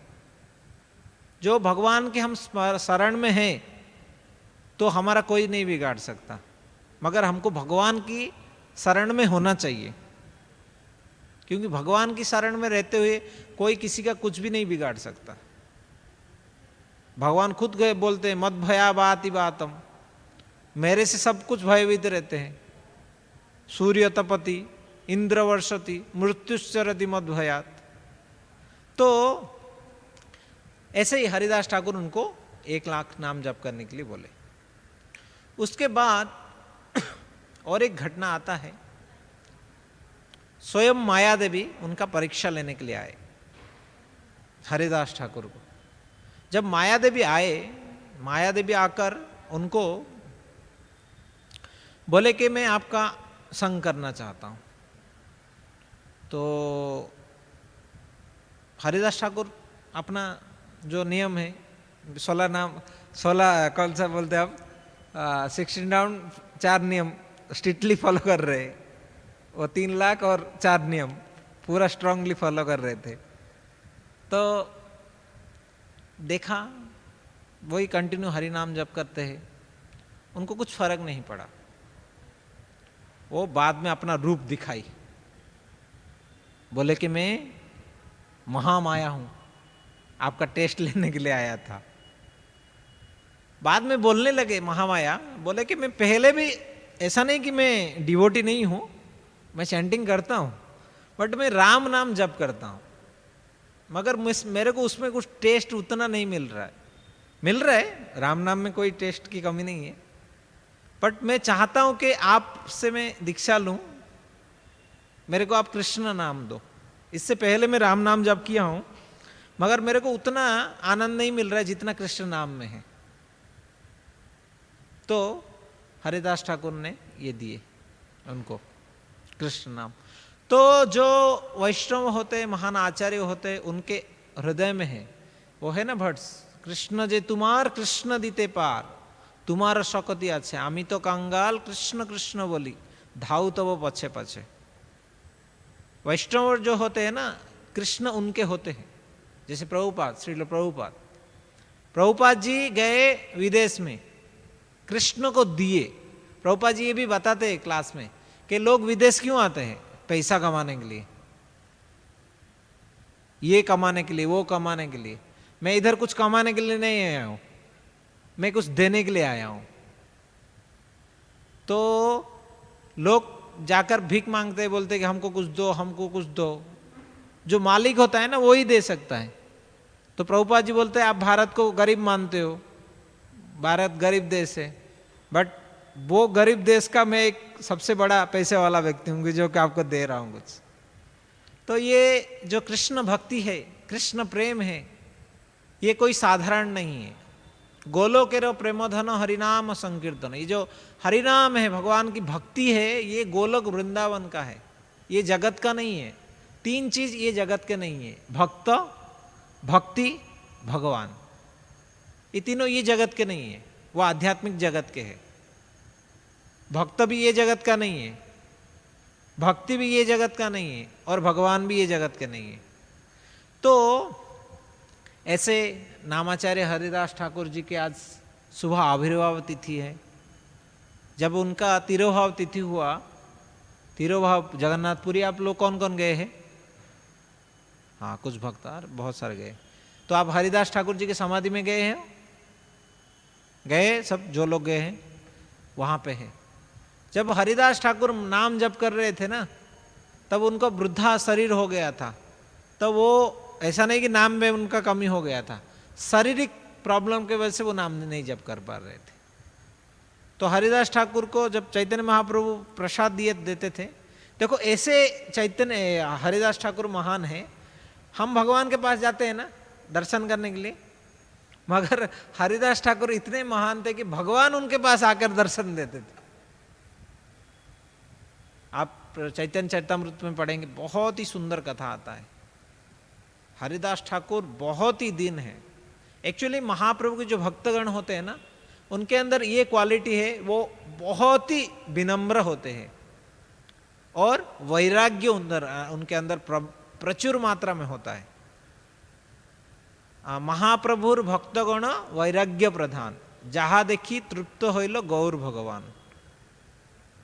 जो भगवान के हम शरण में हैं तो हमारा कोई नहीं बिगाड़ सकता, मगर हमको भगवान की शरण में होना चाहिए। क्योंकि भगवान की शरण में रहते हुए कोई किसी का कुछ भी नहीं बिगाड़ सकता। भगवान खुद गए बोलते हैं मद भया बाति बातम, मेरे से सब कुछ भयभीत रहते हैं। सूर्य तपति इंद्र वर्षति मृत्युश्चरति मद भयात। तो ऐसे ही हरिदास ठाकुर उनको 1 लाख नाम जप करने के लिए बोले। उसके बाद और एक घटना आता है, स्वयं माया देवी उनका परीक्षा लेने के लिए आए हरिदास ठाकुर को। जब माया देवी आए, माया देवी आकर उनको बोले कि मैं आपका संग करना चाहता हूं। तो हरिदास ठाकुर अपना जो नियम है 16 कौन सा बोलते हैं आप 16 डाउन 4 नियम स्ट्रिक्टली फॉलो कर रहे। वो 3 लाख और 4 नियम पूरा स्ट्रांगली फॉलो कर रहे थे। तो देखा वही कंटिन्यू हरि नाम जप करते हैं, उनको कुछ फर्क नहीं पड़ा। वो बाद में अपना रूप दिखाई, बोले कि मैं महामाया हूं, आपका टेस्ट लेने के लिए आया था। बाद में बोलने लगे महामाया, बोले कि मैं पहले भी ऐसा नहीं कि मैं डिवोटी नहीं हूं, मैं चैंटिंग करता हूं, बट मैं राम नाम जप करता हूं, मगर मेरे को उसमें कुछ टेस्ट उतना नहीं मिल रहा है। मिल रहा है, राम नाम में कोई टेस्ट की कमी नहीं है, बट मैं चाहता हूं कि आपसे मैं दीक्षा लूं, मेरे को आप कृष्ण नाम दो। इससे पहले मैं राम नाम जप किया हूं, मगर मेरे को उतना आनंद नहीं मिल रहा है जितना कृष्ण नाम में है। तो हरिदास ठाकुर ने ये दिए उनको कृष्ण नाम। तो जो वैष्णव होते, महान आचार्य होते, उनके हृदय में है वो है ना भट्स, कृष्ण जे तुम्हार कृष्ण दीते पार, तुम्हारा शक्ति আছে, আমি তো कंगाल कृष्ण कृष्ण बोली धाऊ तो वो पछे पछे। वैष्णव जो होते हैं ना, कृष्ण उनके होते हैं। जैसे प्रभुपाद, श्रील प्रभुपाद, प्रभुपाद जी गए विदेश में, कृष्ण को दिए। प्रभुपाद जी ये भी बताते हैं क्लास में कि लोग विदेश क्यों आते हैं, पैसा कमाने के लिए, ये कमाने के लिए, वो कमाने के लिए। मैं इधर कुछ कमाने के लिए नहीं आया हूं, मैं कुछ देने के लिए आया हूं। तो लोग जाकर भीख मांगते हैं, बोलते कि हमको कुछ दो, हमको कुछ दो। जो मालिक होता है ना वो ही दे सकता है। तो प्रभुपाद जी बोलते हैं आप भारत को गरीब मानते हो, भारत गरीब देश है, बट वो गरीब देश का मैं एक सबसे बड़ा पैसे वाला व्यक्ति हूँ जो कि आपको दे रहा हूँ कुछ। तो ये जो कृष्ण भक्ति है, कृष्ण प्रेम है, ये कोई साधारण नहीं है। गोलोकेरो प्रेमोधन हरिनाम संकीर्तन, ये जो हरिनाम है, भगवान की भक्ति है, ये गोलोक वृंदावन का है, ये जगत का नहीं है। 3 चीज ये जगत के नहीं है, भक्त, भक्ति, भगवान, ये तीनों ये जगत के नहीं है, वो आध्यात्मिक जगत के है। भक्त भी ये जगत का नहीं है, भक्ति भी ये जगत का नहीं है, और भगवान भी ये जगत के नहीं है। तो ऐसे नामाचार्य हरिदास ठाकुर जी के आज सुबह आविर्भाव तिथि है। जब उनका तिरोभाव तिथि हुआ, तिरोभाव जगन्नाथपुरी आप लोग कौन कौन गए हैं? हाँ, कुछ भक्त बहुत सारे गए। तो आप हरिदास ठाकुर जी की समाधि में गए हैं? गए सब, जो लोग गए हैं वहाँ पे है। जब हरिदास ठाकुर नाम जप कर रहे थे ना, तब उनको वृद्धा शरीर हो गया था। तो वो ऐसा नहीं कि नाम में उनका कमी हो गया था, शारीरिक प्रॉब्लम की वजह से वो नाम नहीं जप कर पा रहे थे। तो हरिदास ठाकुर को जब चैतन्य महाप्रभु प्रसाद देते थे, देखो ऐसे चैतन्य हरिदास ठाकुर महान है। हम भगवान के पास जाते हैं ना दर्शन करने के लिए, मगर हरिदास ठाकुर इतने महान थे कि भगवान उनके पास आकर दर्शन देते थे। आप चैतन्य चरितमृत में पढ़ेंगे, बहुत ही सुंदर कथा आता है। हरिदास ठाकुर बहुत ही दीन है। एक्चुअली महाप्रभु के जो भक्तगण होते हैं ना, उनके अंदर ये क्वालिटी है, वो बहुत ही विनम्र होते हैं और वैराग्य उनके अंदर प्रचुर मात्रा में होता है। महाप्रभुर भक्तगण वैराग्य प्रधान, जहाँ देखी तृप्त होइल गौर भगवान।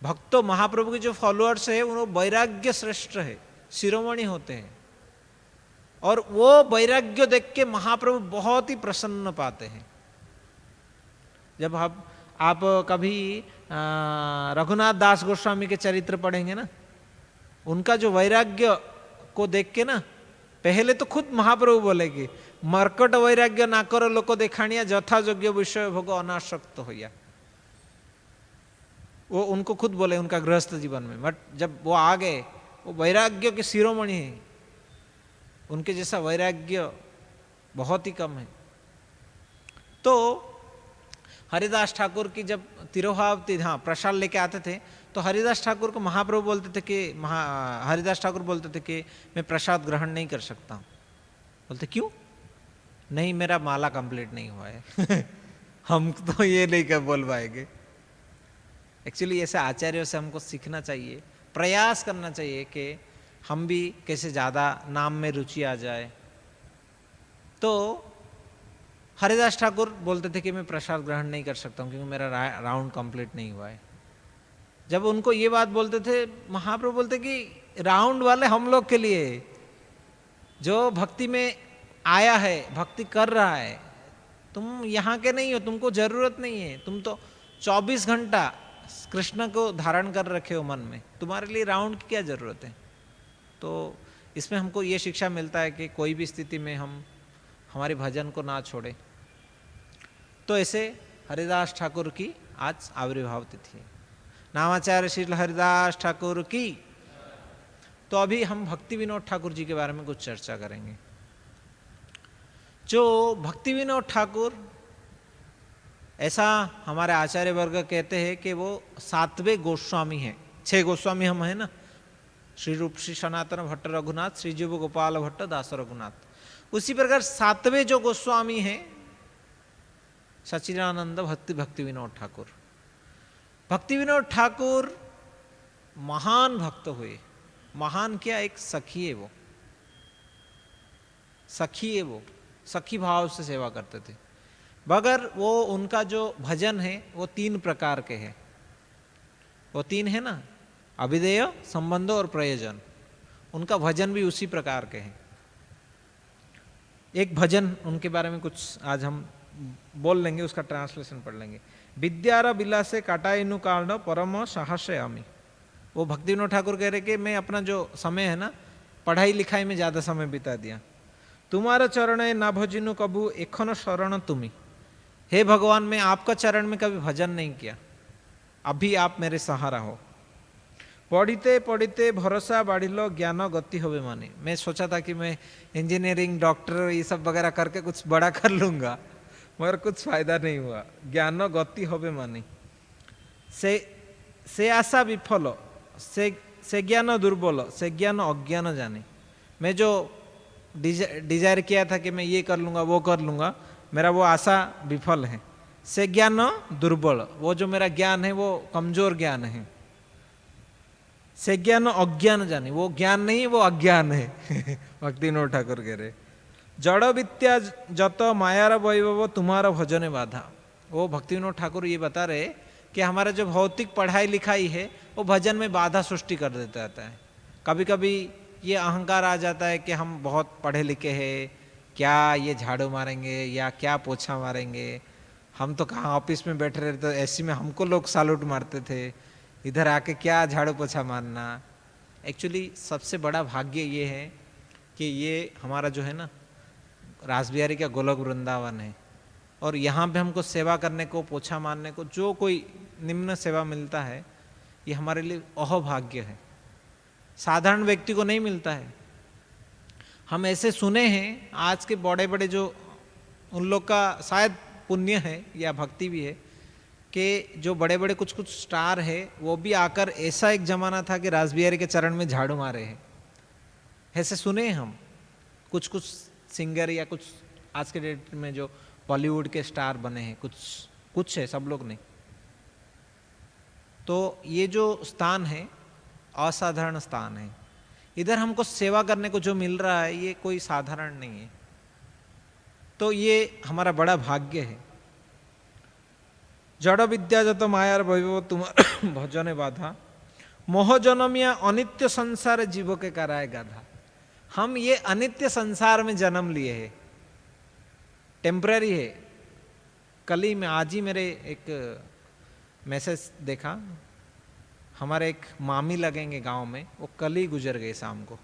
भक्तों महाप्रभु के जो फॉलोअर्स है वो वैराग्य श्रेष्ठ है, शिरोमणि होते हैं। और वो वैराग्य देख के महाप्रभु बहुत ही प्रसन्न पाते हैं। जब आप कभी रघुनाथ दास गोस्वामी के चरित्र पढ़ेंगे ना, उनका जो वैराग्य को देख के ना, पहले तो खुद महाप्रभु बोलेगी मर्कट वैराग्य ना करो लोको देखाणिया जथा योग्य विषय भोग अनासक्त होया। वो उनको खुद बोले उनका गृहस्थ जीवन में। बट जब वो आ गए, वो वैराग्य के शिरोमणि हैं, उनके जैसा वैराग्य बहुत ही कम है। तो हरिदास ठाकुर की जब तिरोहावती, हाँ, प्रसाद लेके आते थे, तो हरिदास ठाकुर को महाप्रभु बोलते थे कि हरिदास ठाकुर बोलते थे कि मैं प्रसाद ग्रहण नहीं कर सकता हूँ। बोलते क्यों? नहीं, मेरा माला कंप्लीट नहीं हुआ है। हम तो ये नहीं कर बोल पाएंगे। एक्चुअली ऐसे आचार्यों से हमको सीखना चाहिए, प्रयास करना चाहिए कि हम भी कैसे ज़्यादा नाम में रुचि आ जाए। तो हरिदास ठाकुर बोलते थे कि मैं प्रसाद ग्रहण नहीं कर सकता हूँ क्योंकि मेरा राउंड कंप्लीट नहीं हुआ है। जब उनको ये बात बोलते थे, महाप्रभु बोलते कि राउंड वाले हम लोग के लिए, जो भक्ति में आया है, भक्ति कर रहा है, तुम यहाँ के नहीं हो, तुमको जरूरत नहीं है। तुम तो 24 घंटा कृष्ण को धारण कर रखे हो मन में, तुम्हारे लिए राउंड की क्या जरूरत है। तो इसमें हमको ये शिक्षा मिलता है कि कोई भी स्थिति में हम हमारे भजन को ना छोड़े। तो ऐसे हरिदास ठाकुर की आज आविर्भाव तिथि है। नामाचार्य श्री हरिदास ठाकुर की। तो अभी हम भक्ति विनोद ठाकुर जी के बारे में कुछ चर्चा करेंगे। जो भक्ति विनोद ठाकुर, ऐसा हमारे आचार्य वर्ग कहते हैं कि वो 7वें गोस्वामी हैं। 6 गोस्वामी हम हैं ना, श्री रूप श्री सनातन भट्ट रघुनाथ, श्री जीव गोपाल भट्ट दास रघुनाथ। उसी प्रकार 7वें जो गोस्वामी हैं सच्चिदानंद भक्ति विनोद ठाकुर। भक्ति विनोद ठाकुर महान भक्त हुए। महान क्या, एक सखी है वो, सखी है वो, सखी भाव से सेवा करते थे। मगर वो उनका जो भजन है वो 3 प्रकार के हैं। वो 3 है ना, अभिधेय, संबंध और प्रयोजन। उनका भजन भी उसी प्रकार के हैं। एक भजन उनके बारे में कुछ आज हम बोल लेंगे, उसका ट्रांसलेशन पढ़ लेंगे। विद्यार बिलासे काटाइनु कारण परम साहस्यामी। वो भक्ति विनोद ठाकुर कह रहे कि मैं अपना जो समय है ना, पढ़ाई लिखाई में ज़्यादा समय बिता दिया। तुम्हारा चरण ना भजिनु कबू एखन शरण तुम्ही। हे भगवान, मैं आपका चरण में कभी भजन नहीं किया, अभी आप मेरे सहारा हो। पढ़ते पढ़ते भरोसा बाढ़िलो ज्ञान गति होवे माने। मैं सोचा था कि मैं इंजीनियरिंग, डॉक्टर ये सब वगैरह करके कुछ बड़ा कर लूँगा, मगर कुछ फायदा नहीं हुआ। ज्ञान गति होवे माने से आशा विफल, से ज्ञान दुर्बल, से ज्ञान अज्ञान जाने। मैं जो डिजायर किया था कि मैं ये कर लूँगा वो कर लूँगा, मेरा वो आशा विफल है। से ज्ञान दुर्बल, वो जो मेरा ज्ञान है वो कमजोर ज्ञान है। से ज्ञान अज्ञान जाने, वो ज्ञान नहीं वो अज्ञान है। भक्ति विनोद ठाकुर कह रहे जड़ विद्या जत मायार वैभव तुम्हारा भजन बाधा। वो भक्ति विनोद ठाकुर ये बता रहे कि हमारा जो भौतिक पढ़ाई लिखाई है वो भजन में बाधा सृष्टि कर देता रहता है। कभी कभी ये अहंकार आ जाता है कि हम बहुत पढ़े लिखे हैं, क्या ये झाड़ू मारेंगे या क्या पोछा मारेंगे, हम तो कहाँ ऑफिस में बैठे रहते, तो ऐसे में हमको लोग सैल्यूट मारते थे, इधर आके क्या झाड़ू पोछा मारना। एक्चुअली सबसे बड़ा भाग्य ये है कि ये हमारा जो है ना रासबिहारी का गोलोक वृंदावन है, और यहाँ पे हमको सेवा करने को, पोछा मारने को जो कोई निम्न सेवा मिलता है, ये हमारे लिए अहोभाग्य है, साधारण व्यक्ति को नहीं मिलता है। हम ऐसे सुने हैं आज के बड़े बड़े जो उन लोग का शायद पुण्य है या भक्ति भी है कि जो बड़े बड़े कुछ कुछ स्टार है वो भी आकर, ऐसा एक जमाना था कि रासबिहारी के चरण में झाड़ू मारे हैं, ऐसे सुने हैं हम। कुछ कुछ सिंगर या कुछ आज के डेट में जो बॉलीवुड के स्टार बने हैं, कुछ है, सब लोग नहीं। तो ये जो स्थान है असाधारण स्थान है। इधर हमको सेवा करने को जो मिल रहा है ये कोई साधारण नहीं है। तो ये हमारा बड़ा भाग्य है। जड़ विद्या जत मायार वैभव तुम्हारा भजन बाधा। मोह जन्मिया अनित्य संसार जीवों के कराए गाधा। हम ये अनित्य संसार में जन्म लिए हैं, टेम्पररी है। कल ही में आज ही मेरे एक मैसेज देखा, हमारे एक मामी लगेंगे गांव में, वो कल ही गुजर गए शाम को।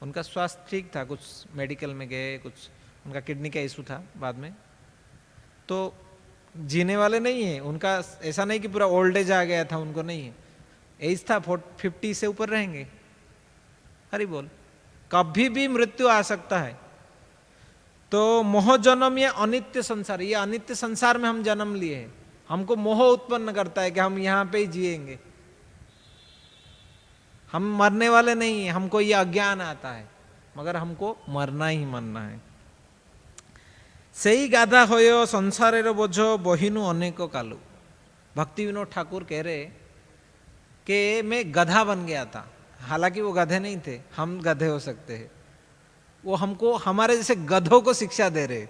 उनका स्वास्थ्य ठीक था, कुछ मेडिकल में गए, कुछ उनका किडनी का इशू था बाद में, तो जीने वाले नहीं है। उनका ऐसा नहीं कि पूरा ओल्ड एज आ गया था, उनको नहीं है, एज था 50 से ऊपर रहेंगे। हरि बोल। कभी भी मृत्यु आ सकता है। तो मोह जन्म ये अनित्य संसार, ये अनित्य संसार में हम जन्म लिए हैं। हमको मोह उत्पन्न करता है कि हम यहां पे ही जिएंगे, हम मरने वाले नहीं हैं। हमको ये अज्ञान आता है, मगर हमको मरना ही मरना है। सही गाधा होयो संसारेर बोझ बहिनु अनेको कालू। भक्ति विनोद ठाकुर कह रहे कि मैं गधा बन गया था। हालांकि वो गधे नहीं थे, हम गधे हो सकते हैं। वो हमको हमारे जैसे गधों को शिक्षा दे रहे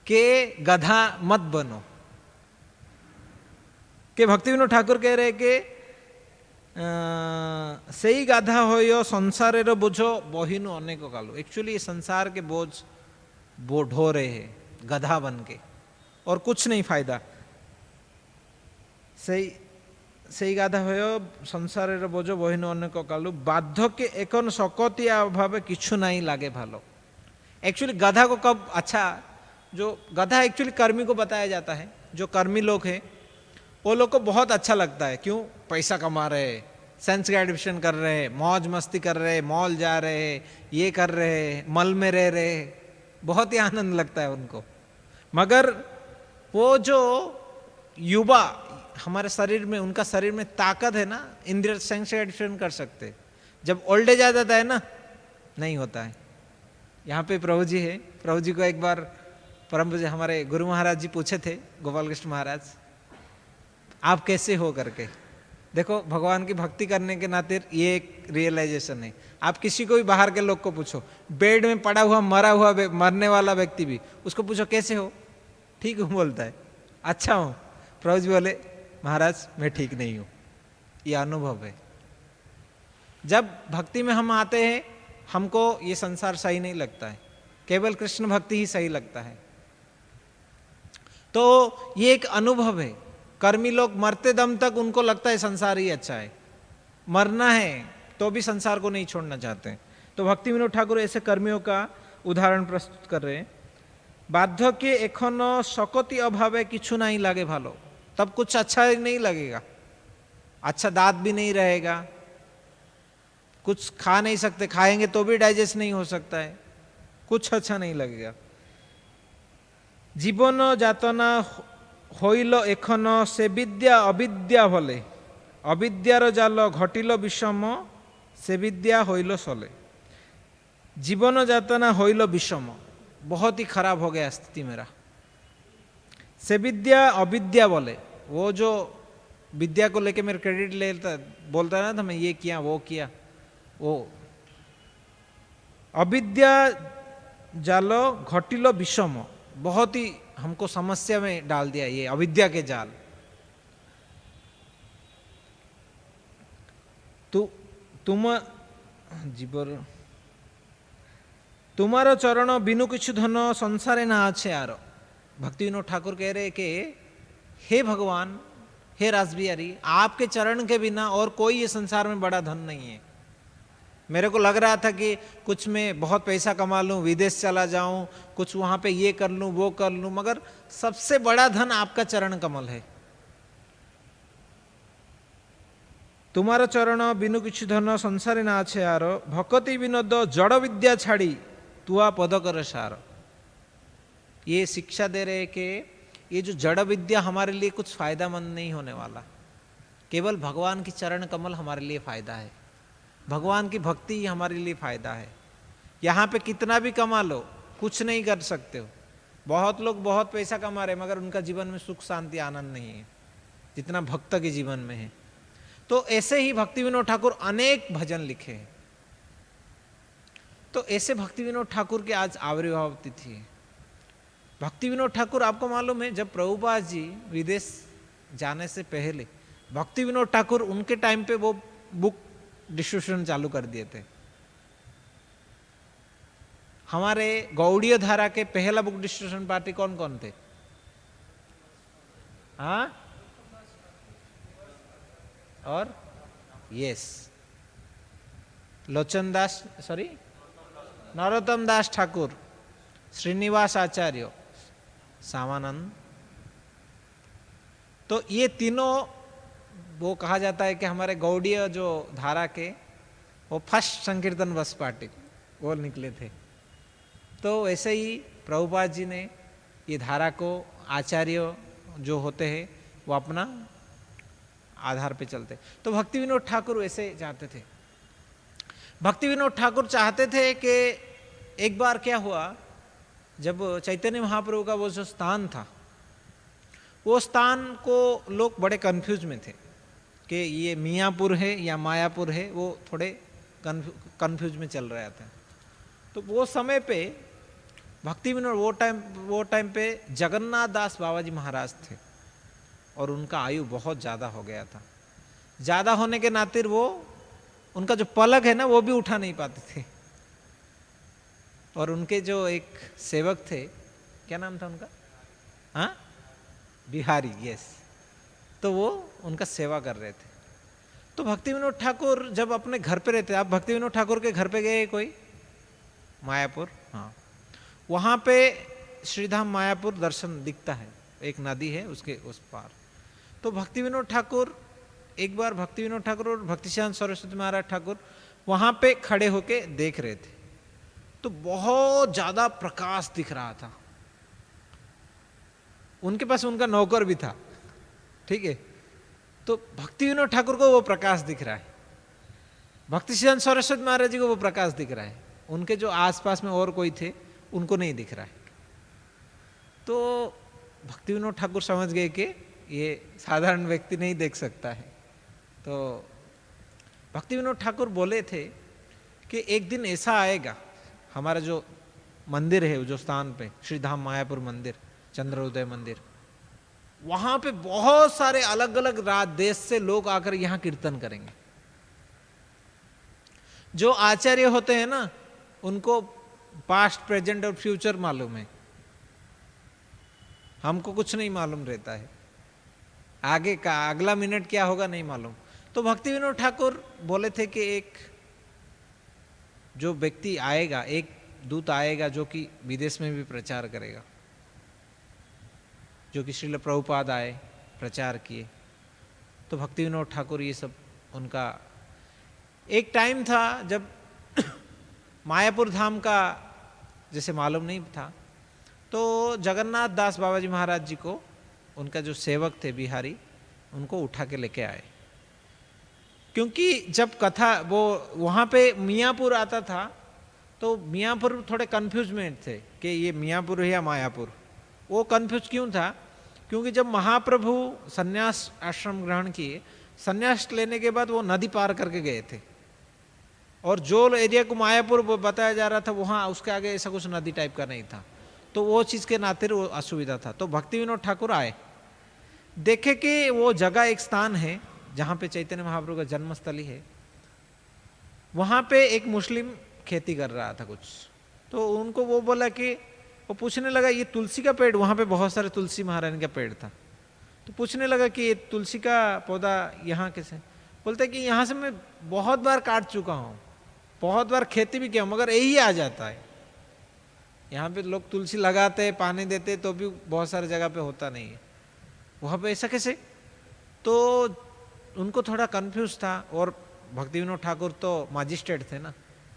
कि गधा मत बनो। कि भक्ति विनोद ठाकुर कह रहे कि सही गाधा होयो संसारेर बोझ बहिनु अनेको कालू। एक्चुअली संसार के बोझ वो ढो रहे हैं गधा बन के, और कुछ नहीं फायदा। सही गाधा होयो संसारेर बोझ बहिनु अनेको कालू। बाध्यके एकोन सकतिया अभावे किछु नहीं लागे भालो। एक्चुअली गधा को कब अच्छा, जो गधा एक्चुअली कर्मी को बताया जाता है। जो कर्मी लोग हैं वो लोग को बहुत अच्छा लगता है। क्यों? पैसा कमा रहे हैं, सेंस ग्रेटिफिकेशन कर रहे हैं, मौज मस्ती कर रहे हैं, मॉल जा रहे हैं, ये कर रहे हैं, मल में रह रहे हैं, बहुत ही आनंद लगता है उनको। मगर वो जो युवा हमारे शरीर में, उनका शरीर में ताकत है ना, इंद्रिय सेंस ग्रेटिफिकेशन कर सकते। जब ओल्ड एज आ जाता है ना, नहीं होता है। यहाँ पे प्रभु जी है, प्रभु जी को एक बार परम पूज्य हमारे गुरु महाराज जी पूछे थे, गोपाल कृष्ण महाराज, आप कैसे हो करके। देखो भगवान की भक्ति करने के नाते ये एक रियलाइजेशन है। आप किसी को भी बाहर के लोग को पूछो, बेड में पड़ा हुआ मरा हुआ मरने वाला व्यक्ति भी, उसको पूछो कैसे हो, ठीक हूँ बोलता है, अच्छा हूँ। प्रभु जी बोले महाराज मैं ठीक नहीं हूँ। ये अनुभव है। जब भक्ति में हम आते हैं, हमको ये संसार सही नहीं लगता है, केवल कृष्ण भक्ति ही सही लगता है। तो ये एक अनुभव है। कर्मी लोग मरते दम तक उनको लगता है संसार ही अच्छा है, मरना है तो भी संसार को नहीं छोड़ना चाहते। तो भक्ति विनोद ठाकुर ऐसे कर्मियों का उदाहरण प्रस्तुत कर रहे हैं। बाध्य के एखन सकति अभावे किछु नहीं लागे भालो। तब कुछ अच्छा नहीं लगेगा, अच्छा दांत भी नहीं रहेगा, कुछ खा नहीं सकते, खाएंगे तो भी डाइजेस्ट नहीं हो सकता है, कुछ अच्छा नहीं लगेगा। जीवन जातना होइल एखन से विद्या अविद्या भले। अविद्यार जाल घटिल विषम से विद्या होइल सले। जीवन जातना होइल विषम, बहुत ही खराब हो गया स्थिति मेरा। से विद्या अविद्या बोले, वो जो विद्या को लेके मेरे क्रेडिट लेता बोलता ना था, मैं ये किया वो किया, वो अविद्या जालो घटिलो विषम, बहुत ही हमको समस्या में डाल दिया ये अविद्या के जाल। तुम जीवर तुम्हारो चरण बिनु किछु धन संसारे ना अच्छे आरो। भक्ति विनोद ठाकुर कह रहे कि हे भगवान, हे रासबिहारी, आपके चरण के बिना और कोई ये संसार में बड़ा धन नहीं है। मेरे को लग रहा था कि कुछ मैं बहुत पैसा कमा लूं, विदेश चला जाऊं, कुछ वहां पे ये कर लूं वो कर लूं, मगर सबसे बड़ा धन आपका चरण कमल है। तुम्हारा चरण बिनु किछु धन संसारे ना अच्छे आरो। भक्ति विनोद जड़ विद्या छाड़ी तुआ पद कर सार। ये शिक्षा दे रहे कि ये जो जड़ विद्या हमारे लिए कुछ फायदामंद नहीं होने वाला, केवल भगवान की चरण कमल हमारे लिए फायदा है, भगवान की भक्ति ही हमारे लिए फायदा है। यहाँ पे कितना भी कमा लो कुछ नहीं कर सकते हो। बहुत लोग बहुत पैसा कमा रहे मगर उनका जीवन में सुख शांति आनंद नहीं है जितना भक्त के जीवन में है। तो ऐसे ही भक्ति विनोद ठाकुर अनेक भजन लिखे हैं। तो ऐसे भक्ति विनोद ठाकुर के आज आविर्भाव तिथि है। भक्ति विनोद ठाकुर, आपको मालूम है जब प्रभुपाद जी विदेश जाने से पहले भक्ति विनोद ठाकुर उनके टाइम पे वो बुक डिस्ट्रीब्यूशन चालू कर दिए थे। हमारे गौड़ीय धारा के पहला बुक डिस्ट्रीब्यूशन पार्टी कौन कौन थे? हाँ, और यस, लोचन दास, सॉरी, नरोत्तम दास ठाकुर, श्रीनिवास आचार्य, सामानंद। तो ये तीनों, वो कहा जाता है कि हमारे गौड़ीय जो धारा के वो फर्स्ट संकीर्तन बस पार्टी वो निकले थे। तो वैसे ही प्रभुपाद जी ने ये धारा को, आचार्य जो होते हैं वो अपना आधार पे चलते। तो भक्ति विनोद ठाकुर वैसे चाहते थे। भक्ति विनोद ठाकुर चाहते थे कि एक बार क्या हुआ, जब चैतन्य महाप्रभु का वो जो स्थान था, वो स्थान को लोग बड़े कंफ्यूज में थे कि ये मियाँपुर है या मायापुर है, वो थोड़े कंफ्यूज में चल रहा था। तो वो समय पे भक्ति विनोद वो टाइम पे जगन्नाथ दास बाबा जी महाराज थे और उनका आयु बहुत ज़्यादा हो गया था। ज़्यादा होने के नाते वो, उनका जो पलक है ना वो भी उठा नहीं पाते थे। और उनके जो एक सेवक थे, क्या नाम था उनका? हाँ, बिहारी, यस। तो वो उनका सेवा कर रहे थे। तो भक्ति विनोद ठाकुर जब अपने घर पे रहते, आप भक्ति विनोद ठाकुर के घर पे गए कोई? मायापुर, हाँ, वहाँ पे श्रीधाम मायापुर दर्शन दिखता है, एक नदी है उसके उस पार। तो भक्ति विनोद ठाकुर, एक बार भक्ति विनोद ठाकुर और भक्तिसिद्धांत सरस्वती महाराज ठाकुर वहाँ पे खड़े होके देख रहे थे। तो बहुत ज़्यादा प्रकाश दिख रहा था। उनके पास उनका नौकर भी था, ठीक है। तो भक्ति विनोद ठाकुर को वो प्रकाश दिख रहा है, भक्तिसिद्धांत सरस्वती महाराज जी को वो प्रकाश दिख रहा है। उनके जो आसपास में और कोई थे उनको नहीं दिख रहा है। तो भक्ति विनोद ठाकुर समझ गए कि ये साधारण व्यक्ति नहीं देख सकता है। तो भक्ति विनोद ठाकुर बोले थे कि एक दिन ऐसा आएगा, हमारा जो मंदिर है, जो स्थान पे श्रीधाम मायापुर मंदिर, चंद्रोदय मंदिर, वहाँ पे बहुत सारे अलग अलग देश से लोग आकर यहाँ कीर्तन करेंगे। जो आचार्य होते हैं ना, उनको पास्ट, प्रेजेंट और फ्यूचर मालूम है, हमको कुछ नहीं मालूम रहता है, आगे का अगला मिनट क्या होगा नहीं मालूम। तो भक्ति विनोद ठाकुर बोले थे कि एक जो व्यक्ति आएगा, एक दूत आएगा जो कि विदेश में भी प्रचार करेगा, जो कि श्रील प्रभुपाद आए, प्रचार किए। तो भक्ति विनोद ठाकुर ये सब उनका एक टाइम था जब मायापुर धाम का जैसे मालूम नहीं था, तो जगन्नाथ दास बाबा जी महाराज जी को उनका जो सेवक थे बिहारी, उनको उठा के लेके आए। क्योंकि जब कथा वो वहाँ पे मियाँपुर आता था, तो मियाँपुर थोड़े कन्फ्यूजमेंट थे कि ये मियाँपुर है या मायापुर। वो कन्फ्यूज क्यों था? क्योंकि जब महाप्रभु संन्यास आश्रम ग्रहण किए, संन्यास लेने के बाद वो नदी पार करके गए थे, और जो एरिया को मायापुर बताया जा रहा था वहाँ उसके आगे ऐसा कुछ नदी टाइप का नहीं था। तो वो चीज़ के नाते वो असुविधा था। तो भक्ति विनोद ठाकुर आए, देखे कि वो जगह एक स्थान है जहाँ पे चैतन्य महाप्रभु का जन्मस्थली है, वहाँ पे एक मुस्लिम खेती कर रहा था कुछ। तो उनको वो बोला कि, वो पूछने लगा ये तुलसी का पेड़, वहाँ पे बहुत सारे तुलसी महारानी का पेड़ था, तो पूछने लगा कि ये तुलसी का पौधा यहाँ कैसे? बोलते कि यहाँ से मैं बहुत बार काट चुका हूँ, बहुत बार खेती भी किया हूँ, मगर यही आ जाता है। यहाँ पे लोग तुलसी लगाते, पानी देते, तो भी बहुत सारे जगह पे होता नहीं है, वहाँ पे ऐसा कैसे? तो उनको थोड़ा कंफ्यूज था। और भक्ति विनोद ठाकुर तो मजिस्ट्रेट थे ना,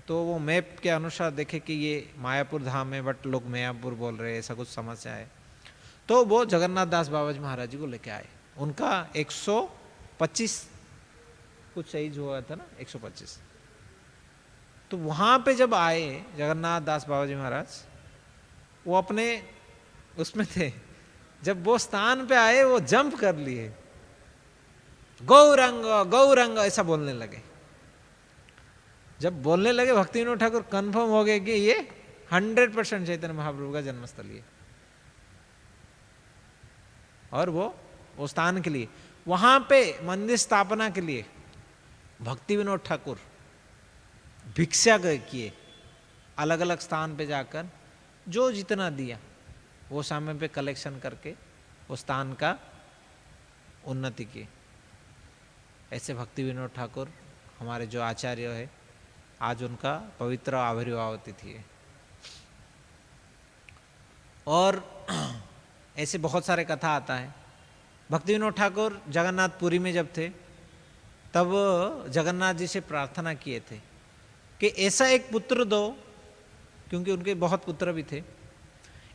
तो वो मैप के अनुसार देखे कि ये मायापुर धाम है, बट लोग मायापुर बोल रहे हैं, ऐसा कुछ समस्या है। तो वो जगन्नाथ दास बाबा जी महाराज जी को लेके आए। उनका 125 कुछ एज हुआ था ना, 125। तो वहाँ पे जब आए जगन्नाथ दास बाबा जी महाराज, वो अपने उसमें थे, जब वो स्थान पे आए वो जंप कर लिए, गौरंग गौरंग ऐसा बोलने लगे। जब बोलने लगे भक्ति विनोद ठाकुर कंफर्म हो गए कि ये 100% चैतन्य महाप्रभु का जन्मस्थल है। और वो स्थान के लिए वहाँ पे मंदिर स्थापना के लिए भक्ति विनोद ठाकुर भिक्षा किए, अलग अलग स्थान पे जाकर जो जितना दिया वो समय पे कलेक्शन करके उस स्थान का उन्नति किए। ऐसे भक्ति विनोद ठाकुर हमारे जो आचार्य है, आज उनका पवित्र आविर्भाव तिथि है। और ऐसे बहुत सारे कथा आता है। भक्ति विनोद ठाकुर जगन्नाथपुरी में जब थे तब जगन्नाथ जी से प्रार्थना किए थे कि ऐसा एक पुत्र दो, क्योंकि उनके बहुत पुत्र भी थे,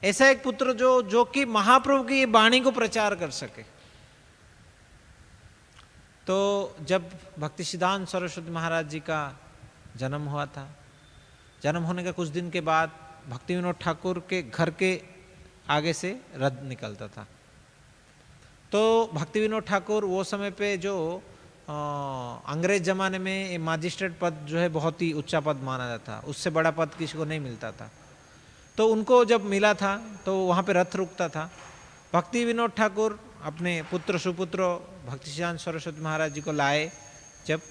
ऐसा एक पुत्र जो कि महाप्रभु की वाणी को प्रचार कर सके। तो जब भक्ति सिद्धांत सरस्वती महाराज जी का जन्म हुआ था, जन्म होने के कुछ दिन के बाद भक्ति विनोद ठाकुर के घर के आगे से रथ निकलता था। तो भक्ति विनोद ठाकुर वो समय पे जो अंग्रेज ज़माने में मजिस्ट्रेट पद जो है बहुत ही ऊंचा पद माना जाता था, उससे बड़ा पद किसी को नहीं मिलता था। तो उनको जब मिला था तो वहाँ पे रथ रुकता था। भक्ति विनोद ठाकुर अपने पुत्र सुपुत्र भक्ति सिद्धांत सरस्वती महाराज जी को लाए। जब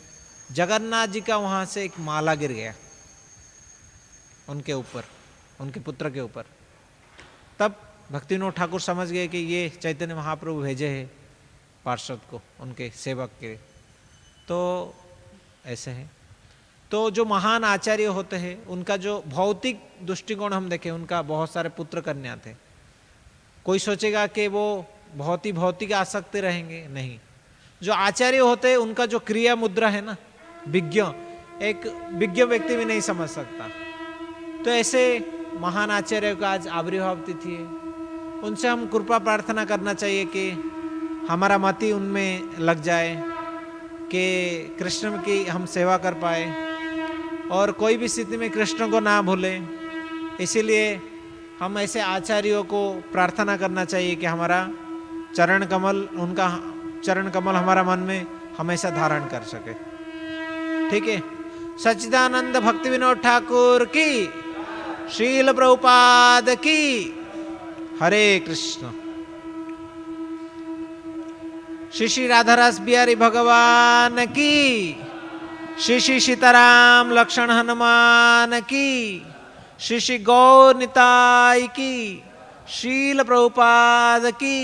जगन्नाथ जी का वहाँ से एक माला गिर गया उनके ऊपर, उनके पुत्र के ऊपर, तब भक्ति विनोद ठाकुर समझ गए कि ये चैतन्य महाप्रभु भेजे हैं पार्षद को, उनके सेवक के। तो ऐसे है। तो जो महान आचार्य होते हैं उनका जो भौतिक दृष्टिकोण हम देखें, उनका बहुत सारे पुत्र कन्या थे। कोई सोचेगा कि वो बहुत ही भौतिक आसक्ति रहेंगे, नहीं। जो आचार्य होते हैं उनका जो क्रिया मुद्रा है ना, विज्ञ, एक विज्ञ व्यक्ति भी नहीं समझ सकता। तो ऐसे महान आचार्य का आज आविर्भाव तिथि है। उनसे हम कृपा प्रार्थना करना चाहिए कि हमारा मति उनमें लग जाए, कि कृष्ण की हम सेवा कर पाए और कोई भी स्थिति में कृष्ण को ना भूले। इसीलिए हम ऐसे आचार्यों को प्रार्थना करना चाहिए कि हमारा चरण कमल, उनका चरण कमल हमारा मन में हमेशा धारण कर सके। ठीक है। सच्चिदानंद भक्ति विनोद ठाकुर की, श्रील प्रभुपाद की। हरे कृष्ण। श्री श्री राधारस बिहारी भगवान की, श्री श्री सीताराम लक्ष्मण हनुमान की, श्री श्री गौर निताई की, श्रील प्रभुपाद की।